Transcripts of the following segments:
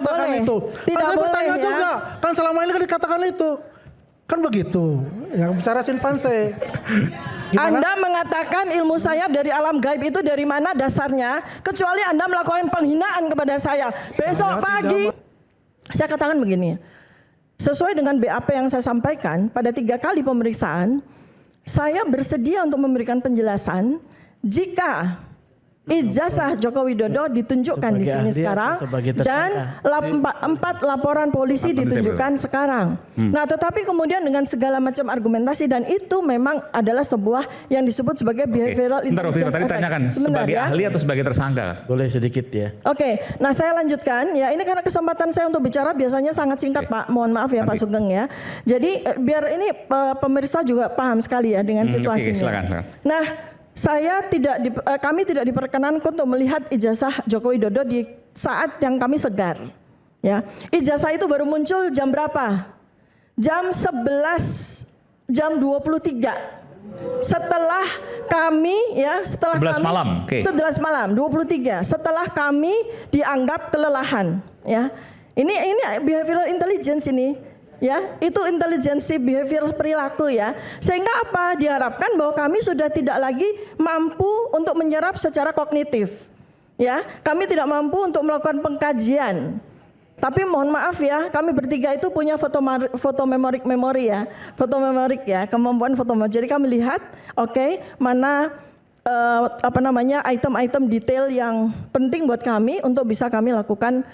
mengatakan boleh. itu. Tidak saya boleh bertanya ya. juga. Kan selama ini kan dikatakan itu. Kan begitu. Yang bicara Sinvanse. Anda mengatakan ilmu saya dari alam gaib itu dari mana dasarnya? Kecuali Anda melakukan penghinaan kepada saya. Besok pagi, saya katakan begini. Sesuai dengan BAP yang saya sampaikan pada 3 kali pemeriksaan, saya bersedia untuk memberikan penjelasan jika ijazah Joko Widodo ditunjukkan di sini sekarang dan 4 laporan polisi ditunjukkan sekarang. Nah, tetapi kemudian dengan segala macam argumentasi dan itu memang adalah sebuah yang disebut sebagai behavioral intelligence tadi tanyakan sebagai ahli atau sebagai tersangka? Boleh sedikit ya. Oke, nah saya lanjutkan ya. Ini karena kesempatan saya untuk bicara biasanya sangat singkat, Pak. Mohon maaf ya, Pak Sugeng ya. Jadi biar ini pemirsa juga paham sekali ya dengan situasinya. Silakan. Nah, kami tidak diperkenankan untuk melihat ijazah Joko Widodo di saat yang kami segar. Ya, ijazah itu baru muncul jam berapa? Jam 11, jam 23. Setelah kami ya, setelah 11 kami, malam. 11 malam, 23. Setelah kami dianggap kelelahan. Ya, ini behavioral intelligence ini. Ya, itu intelijensi behavior perilaku ya. Sehingga apa? Diharapkan bahwa kami sudah tidak lagi mampu untuk menyerap secara kognitif. Ya, kami tidak mampu untuk melakukan pengkajian. Tapi mohon maaf ya, kami bertiga itu punya foto memori ya. Foto memorik ya, kemampuan foto memorik. Jadi kami lihat, mana item-item detail yang penting buat kami untuk bisa kami lakukan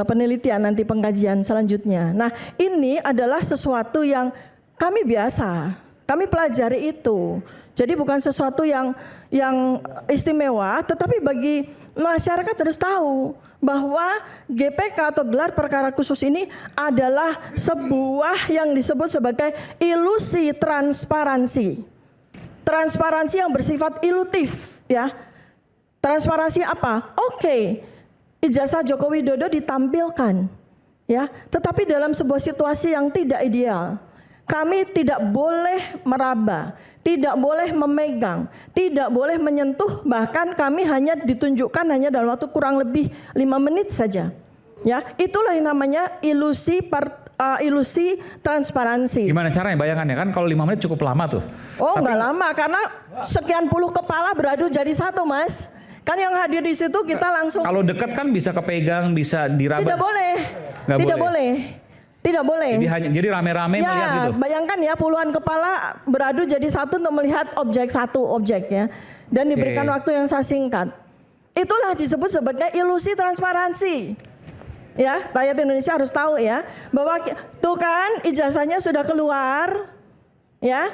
penelitian nanti pengkajian selanjutnya. Nah, ini adalah sesuatu yang kami kami pelajari itu. Jadi bukan sesuatu yang istimewa, tetapi bagi masyarakat harus tahu bahwa GPK atau gelar perkara khusus ini adalah sebuah yang disebut sebagai ilusi transparansi. Transparansi yang bersifat ilutif ya. Transparansi apa? Ijazah Joko Widodo ditampilkan ya, tetapi dalam sebuah situasi yang tidak ideal. Kami tidak boleh meraba, tidak boleh memegang, tidak boleh menyentuh, bahkan kami hanya ditunjukkan hanya dalam waktu kurang lebih 5 menit saja. Ya, itulah yang namanya ilusi transparansi. Gimana caranya bayangannya? Kan kalau 5 menit cukup lama tuh. Oh, nggak lama karena sekian puluh kepala beradu jadi satu, Mas. Kan yang hadir di situ kita langsung. Kalau dekat kan bisa kepegang, bisa diraba. Tidak boleh. Tidak boleh. Jadi rame-rame ya, melihat gitu. Bayangkan ya puluhan kepala beradu jadi satu untuk melihat satu objek ya. Dan diberikan waktu yang sangat singkat. Itulah disebut sebagai ilusi transparansi. Ya, rakyat Indonesia harus tahu ya bahwa tuh kan ijazahnya sudah keluar, ya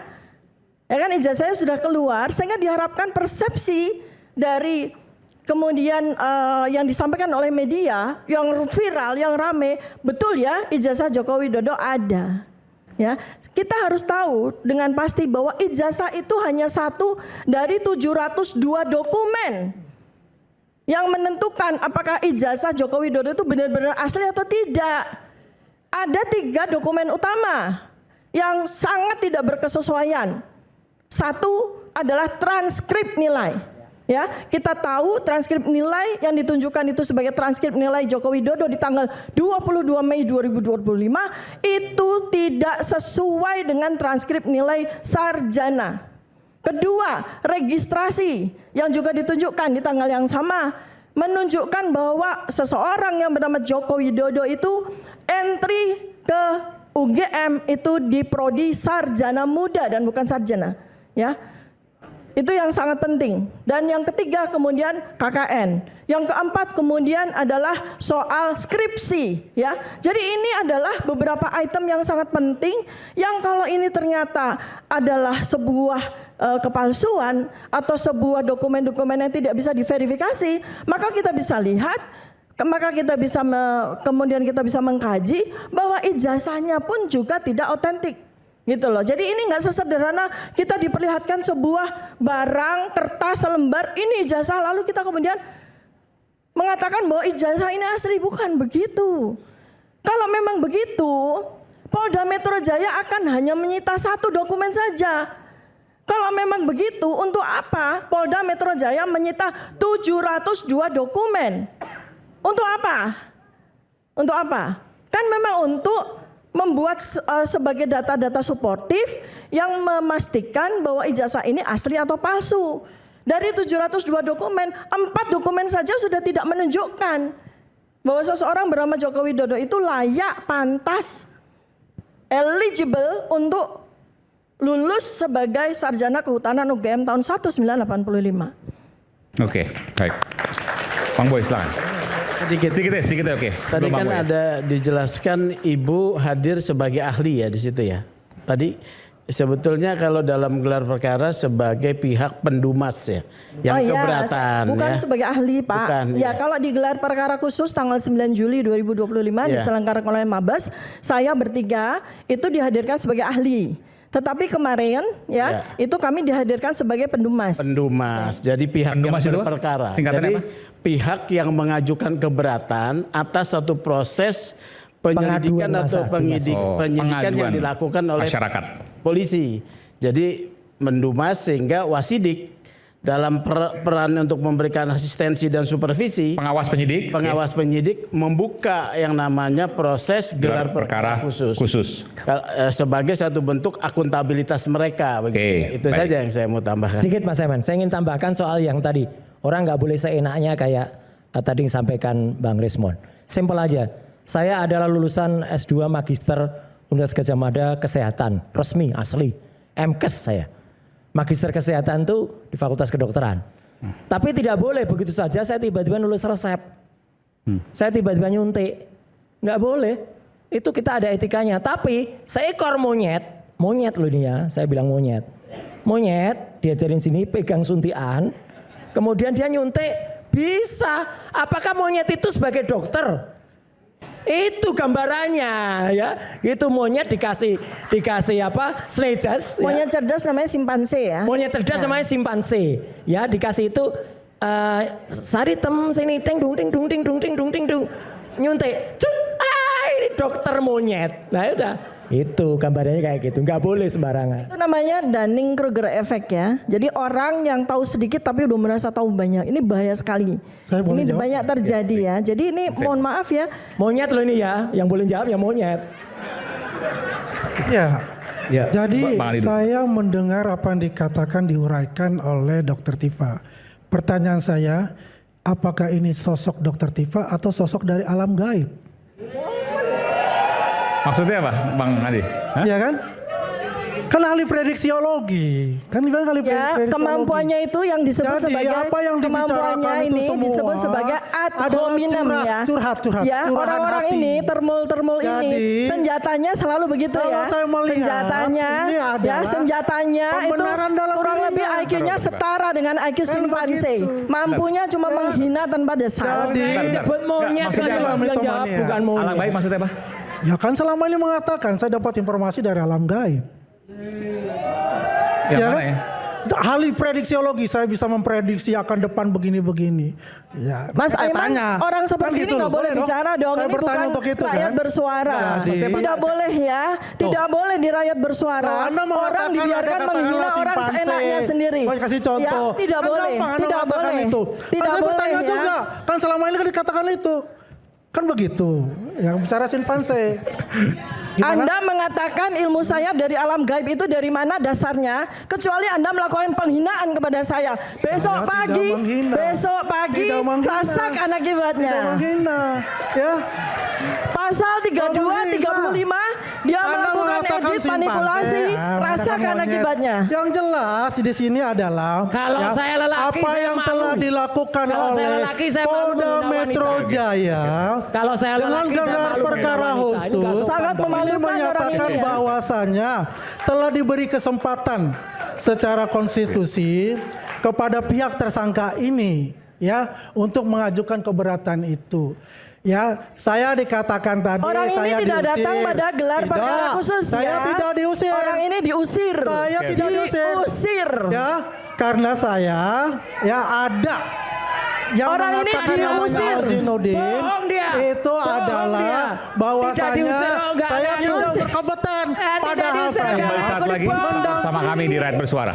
kan ijazahnya sudah keluar, sehingga diharapkan persepsi dari kemudian yang disampaikan oleh media, yang viral, yang rame, betul ya ijazah Joko Widodo ada. Ya, kita harus tahu dengan pasti bahwa ijazah itu hanya satu dari 702 dokumen yang menentukan apakah ijazah Joko Widodo itu benar-benar asli atau tidak. Ada 3 dokumen utama yang sangat tidak berkesesuaian. Satu adalah transkrip nilai. Ya, kita tahu transkrip nilai yang ditunjukkan itu sebagai transkrip nilai Joko Widodo di tanggal 22 Mei 2025 itu tidak sesuai dengan transkrip nilai sarjana. Kedua, registrasi yang juga ditunjukkan di tanggal yang sama menunjukkan bahwa seseorang yang bernama Joko Widodo itu entry ke UGM itu di prodi sarjana muda dan bukan sarjana, ya. Itu yang sangat penting. Dan yang ketiga kemudian KKN. Yang keempat kemudian adalah soal skripsi, ya. Jadi ini adalah beberapa item yang sangat penting yang kalau ini ternyata adalah sebuah kepalsuan atau sebuah dokumen-dokumen yang tidak bisa diverifikasi, maka kita bisa lihat, maka kita bisa kemudian kita bisa mengkaji bahwa ijazahnya pun juga tidak otentik. Gitu loh. Jadi ini nggak sesederhana kita diperlihatkan sebuah barang kertas selembar ini ijazah lalu kita kemudian mengatakan bahwa ijazah ini asli, bukan begitu. Kalau memang begitu, Polda Metro Jaya akan hanya menyita 1 dokumen saja. Kalau memang begitu, untuk apa Polda Metro Jaya menyita 702 dokumen? Untuk apa? Untuk apa? Kan memang untuk membuat sebagai data-data suportif yang memastikan bahwa ijazah ini asli atau palsu. Dari 702 dokumen, 4 dokumen saja sudah tidak menunjukkan bahwa seseorang bernama Joko Widodo itu layak, pantas, eligible untuk lulus sebagai sarjana kehutanan UGM tahun 1985. Oke, baik. Bang Boy, silakan. Sedikit ya, oke. Tadi Sebelum kan Bang Boy. ada dijelaskan Ibu hadir sebagai ahli ya di situ ya. Tadi sebetulnya kalau dalam gelar perkara sebagai pihak pendumas ya, yang keberatan bukan ya. sebagai ahli Pak. Bukan, ya, ya. Kalau di gelar perkara khusus tanggal 9 Juli 2025 diselenggarakan oleh Mabes, saya bertiga itu dihadirkan sebagai ahli. Tetapi kemarin itu kami dihadirkan sebagai pendumas. Pendumas. Jadi pihak Pendumas yang itu berperkara. singkatannya Jadi apa? pihak yang mengajukan keberatan atas satu proses penyelidikan atau penyidikan yang dilakukan oleh masyarakat, polisi. Jadi mendumas sehingga wasidik dalam peran untuk memberikan asistensi dan supervisi, pengawas penyidik membuka yang namanya proses gelar perkara khusus. Sebagai satu bentuk akuntabilitas mereka. Itu baik. saja yang saya mau tambahkan. Sedikit Mas Eman, saya ingin tambahkan soal yang tadi orang nggak boleh seenaknya kayak tadi disampaikan Bang Resmond. Simpel aja, saya adalah lulusan S2 Magister Universitas Gadjah Mada Kesehatan, resmi asli, MKes saya. Magister Kesehatan itu di Fakultas Kedokteran. Tapi tidak boleh begitu saja saya tiba-tiba nulis resep. Saya tiba-tiba nyuntik. Nggak boleh. Itu kita ada etikanya. Tapi seekor monyet loh ini ya, saya bilang monyet. Monyet diajarin sini pegang suntikan, kemudian dia nyuntik, bisa. Apakah monyet itu sebagai dokter? Itu gambarannya ya. Itu monyet dikasih apa? Snejas. Monyet cerdas namanya simpanse ya. Monyet cerdas namanya simpanse. Ya, dikasih itu saritem sini ting dung ting dung ting dung ting dung ting dung. Nyuntik. Cut. Ini dokter monyet. Nah, udah. Itu gambarannya kayak gitu. Nggak boleh sembarangan. Itu namanya Dunning-Kruger effect ya. Jadi orang yang tahu sedikit tapi udah merasa tahu banyak. Ini bahaya sekali. Ini banyak terjadi ya. Jadi ini mohon maaf ya. Monyet loh ini ya. Yang boleh jawab ya monyet. Ya. Jadi Bang Adi dulu. saya mendengar apa yang dikatakan diuraikan oleh Dr. Tifa. Pertanyaan saya, apakah ini sosok Dr. Tifa atau sosok dari alam gaib? Maksudnya apa, Bang Adi? Ya kan? Kan ahli prediksiologi. Kan dibilang ahli prediksiologi. Kemampuannya itu yang disebut Jadi, sebagai apa yang kemampuannya dibicarakan itu ini semua disebut sebagai ad hominem ya. Curhat. Ya, orang-orang hati. ini termul ini senjatanya selalu begitu kalau ya. saya melihat, Senjatanya ini adalah ya senjatanya itu pembenaran dalam kurang dirinya. lebih IQ-nya setara dengan IQ simpanse. begitu. Mampunya cuma menghina tanpa dasar. Jadi, Sebut monyet maksudnya kalau apa? bilang jawab Mitomania. bukan monyet. Alam baik maksudnya apa? ya kan selama ini mengatakan saya dapat informasi dari alam gaib. Yang Ya mana kan? ya? Ahli prediksiologi, saya bisa memprediksi akan depan begini-begini. Ya, Mas saya Aiman, tanya. orang seperti ini gitu nggak loh, boleh bicara dong. Saya Ini bertanya bukan untuk itu, rakyat kan? bersuara. Jadi- Tidak boleh ya. Tidak boleh di rakyat bersuara. Kalau Anda mengatakan Orang dibiarkan ada katakanlah menghina orang simpanse, seenaknya sendiri. Saya kasih contoh. Ya, tidak Kan boleh. gampang Anda Tidak mengatakan boleh. itu. Tidak saya boleh bertanya ya. juga. Kan selama ini kan dikatakan itu. Kan begitu. Yang bicara simpanse. Gimana? Anda mengatakan ilmu saya dari alam gaib itu dari mana dasarnya? Kecuali Anda melakukan penghinaan kepada saya. Besok Saya pagi, tidak menghina. besok pagi Tidak menghina. rasakan akibatnya. Tidak menghina. Ya. Pasal 32, 35 dia Anda melakukan mengatakan edit simpanse, manipulasi, mengatakan rasakan monyet. akibatnya. Yang jelas di sini adalah Kalau saya lelaki, apa saya yang malu. telah dilakukan Kalau saya oleh lelaki, saya malu Polda menghina Metro wanita. Jaya Kalau saya dengan lelaki, saya gelar malu perkara menghina wanita. Ini khusus nggak sopan Sangat dong. memalukan ini orang menyatakan ini ya. bahwasannya telah diberi kesempatan secara konstitusi kepada pihak tersangka ini ya untuk mengajukan keberatan itu. Ya, saya dikatakan tadi Orang ini saya tidak diusir. datang pada gelar Tidak, perkara khusus saya ya. tidak diusir. Orang ini diusir. Saya tidak diusir. Diusir. Ya, karena saya ya ada yang Orang ini mengatakan namanya diusir. Alzinudin Bohong dia. itu Bohong adalah dia. bahwasanya Tidak diusir, oh, enggak saya ada tidak diusir. berkebetulan Tidak padahal diusir, saya enggak. Kembali saat Aku lagi dibohong. sama kami di Rakyat Bersuara.